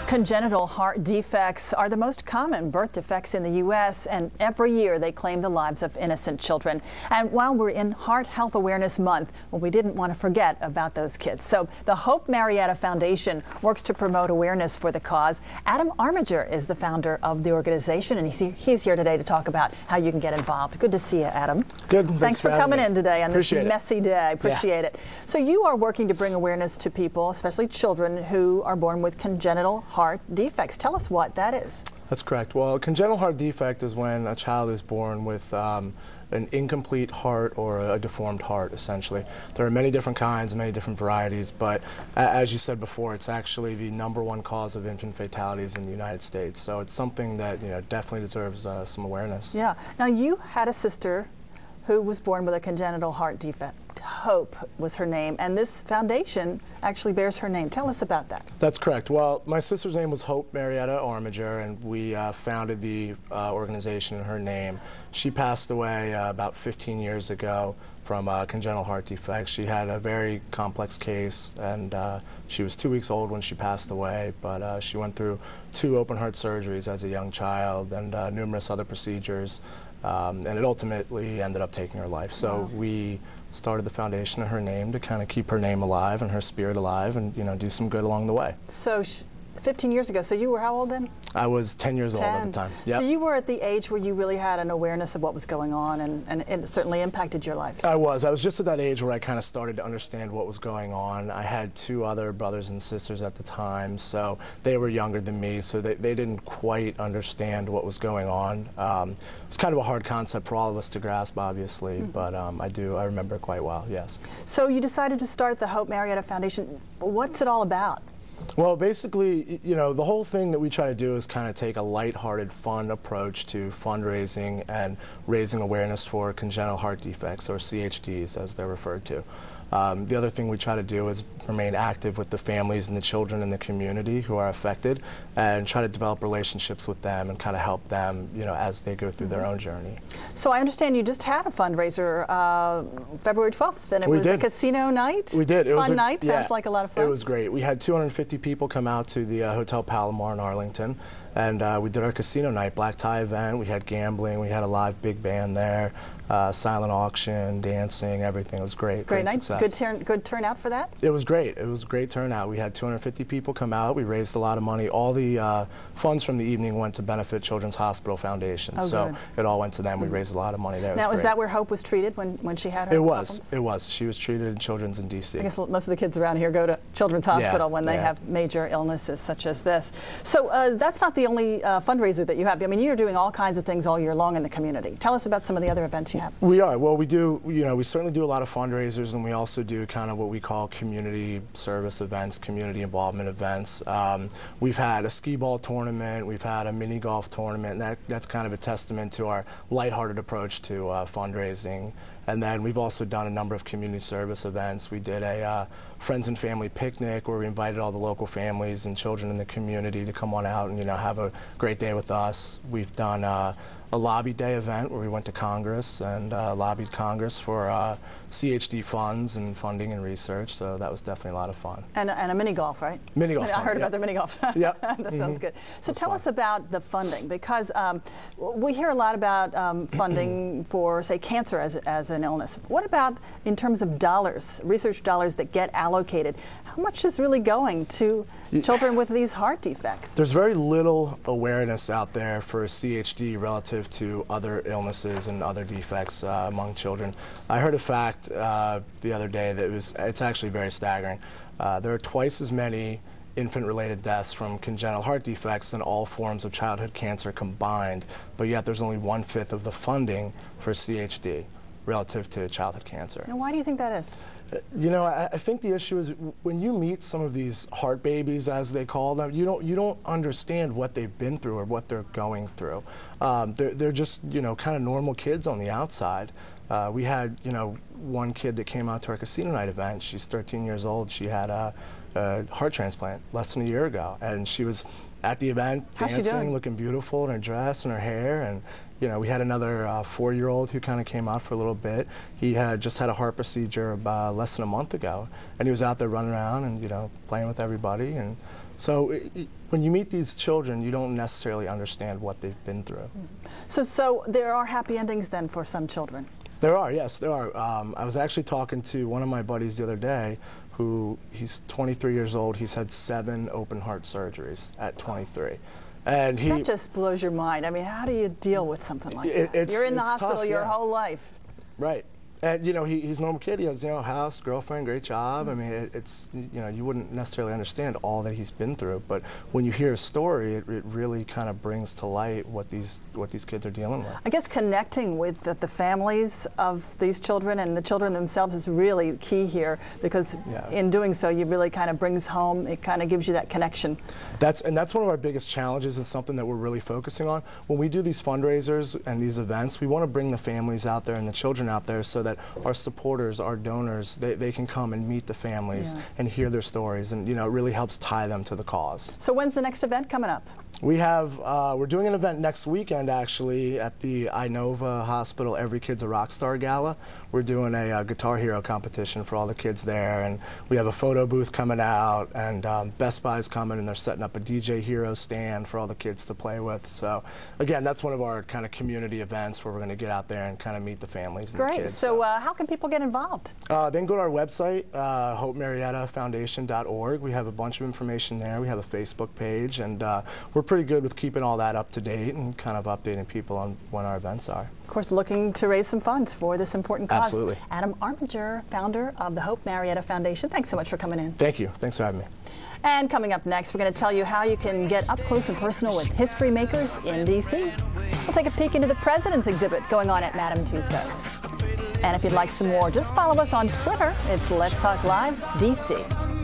Congenital heart defects are the most common birth defects in the U.S., and every year they claim the lives of innocent children. And while we're in Heart Health Awareness Month, well, we didn't want to forget about those kids. So the Hope Marietta Foundation works to promote awareness for the cause. Adam Armiger is the founder of the organization, and he's here today to talk about how you can get involved. Good to see you, Adam. Good. Thanks for coming in today on this messy day. Appreciate it. So you are working to bring awareness to people, especially children who are born with congenital heart defects. Tell us what that is. That's correct. Well, a congenital heart defect is when a child is born with an incomplete heart or a deformed heart, essentially. There are many different kinds, many different varieties, but as you said before, it's actually the #1 cause of infant fatalities in the United States. So it's something that definitely deserves some awareness. Yeah. Now, you had a sister who was born with a congenital heart defect. Hope was her name, and this foundation actually bears her name. Tell us about that. That's correct. Well, my sister's name was Hope Marietta Armiger, and we founded the organization in her name. She passed away about 15 years ago from congenital heart defect. She had a very complex case, and she was 2 weeks old when she passed away, but she went through 2 open heart surgeries as a young child and numerous other procedures, and it ultimately ended up taking her life. So we started the foundation in her name to kind of keep her name alive and her spirit alive, and do some good along the way. So 15 years ago, so you were how old then? I was 10 years old at the time. Yep. So you were at the age where you really had an awareness of what was going on, and it certainly impacted your life. I was just at that age where I kind of started to understand what was going on. I had 2 other brothers and sisters at the time, so they were younger than me, so they didn't quite understand what was going on. It's kind of a hard concept for all of us to grasp, obviously, but I remember it quite well, yes. So you decided to start the Hope Marietta Foundation. What's it all about? Well, basically, the whole thing that we try to do is kind of take a lighthearted, fun approach to fundraising and raising awareness for congenital heart defects, or CHDs as they're referred to. The other thing we try to do is remain active with the families and the children in the community who are affected, and try to develop relationships with them and kind of help them, as they go through their own journey. So I understand you just had a fundraiser February 12th, and it was a casino night? We did. It was a fun night? Sounds like a lot of fun. It was great. We had 250 people come out to the Hotel Palomar in Arlington, and we did our casino night, black tie event. We had gambling. We had a live big band there, silent auction, dancing, everything. It was great. Great night. Success. Good turnout for that? It was great. It was a great turnout. We had 250 people come out. We raised a lot of money. All the funds from the evening went to benefit Children's Hospital Foundation. Oh, so good. It all went to them. We raised a lot of money there. Now, is that where Hope was treated when she had her problems? It was. She was treated in Children's in D.C. I guess most of the kids around here go to Children's Hospital when they have major illnesses such as this. So that's not the only fundraiser that you have. I mean, you're doing all kinds of things all year long in the community. Tell us about some of the other events you have. We are. Well, we do. We certainly do a lot of fundraisers, and we also do kind of what we call community service events, community involvement events. We've had a skee ball tournament. We've had a mini golf tournament. And that's kind of a testament to our lighthearted approach to fundraising. And then we've also done a number of community service events. We did a friends and family picnic where we invited all the local families and children in the community to come on out and have a great day with us. We've done a lobby day event where we went to Congress and lobbied Congress for CHD funds and funding and research. So that was definitely a lot of fun. And a mini golf, right? Mini golf. I heard about the mini golf. Yeah. That sounds good. So tell us about the funding, because we hear a lot about funding for, say, cancer as an illness. What about in terms of dollars, research dollars that get allocated? How much is really going to children with these heart defects? There's very little awareness out there for CHD relative to other illnesses and other defects among children. I heard a fact the other day that it's actually very staggering. There are twice as many infant-related deaths from congenital heart defects than all forms of childhood cancer combined, but yet there's only 1/5 of the funding for CHD relative to childhood cancer. Now, why do you think that is? I think the issue is when you meet some of these heart babies, as they call them, you don't understand what they've been through or what they're going through. They're just kind of normal kids on the outside. We had one kid that came out to our casino night event. She's 13 years old. She had a heart transplant less than a year ago, and she was at the event dancing, looking beautiful in her dress and her hair. And we had another 4-year-old who kind of came out for a little bit. He had just had a heart procedure about less than a month ago, and he was out there running around and playing with everybody. And So when you meet these children, you don't necessarily understand what they've been through. So there are happy endings then for some children? There are, yes, there are. I was actually talking to one of my buddies the other day he's 23 years old. He's had 7 open heart surgeries at 23. And that just blows your mind. I mean, how do you deal with something like that? You're in the hospital tough, your whole life. Right. And you know, he's a normal kid. He has, you know, house, girlfriend, great job. I mean, it's, you know, you wouldn't necessarily understand all that he's been through, but when you hear a story, it really kind of brings to light what these kids are dealing with. I guess connecting with the families of these children and the children themselves is really key here, because in doing so, you really kind of brings home, it kind of gives you that connection. That's one of our biggest challenges, and something that we're really focusing on. When we do these fundraisers and these events, we want to bring the families out there and the children out there so that our supporters, our donors, they can come and meet the families and hear their stories, and you know, it really helps tie them to the cause. So when's the next event coming up? We have, we're doing an event next weekend actually at the Inova Hospital Every Kid's a Rockstar Gala. We're doing a Guitar Hero competition for all the kids there, and we have a photo booth coming out, and Best Buy's coming, and they're setting up a DJ Hero stand for all the kids to play with. So again, that's one of our kind of community events where we're going to get out there and kind of meet the families and the kids. So how can people get involved? They can go to our website, HopeMariettaFoundation.org. We have a bunch of information there. We have a Facebook page, and we're pretty good with keeping all that up to date and kind of updating people on when our events are. Of course, looking to raise some funds for this important cause. Absolutely. Adam Armiger, founder of the Hope Marietta Foundation. Thanks so much for coming in. Thank you. Thanks for having me. And coming up next, we're going to tell you how you can get up close and personal with history makers in D.C. We'll take a peek into the President's exhibit going on at Madame Tussauds. And if you'd like some more, just follow us on Twitter. It's Let's Talk Live DC.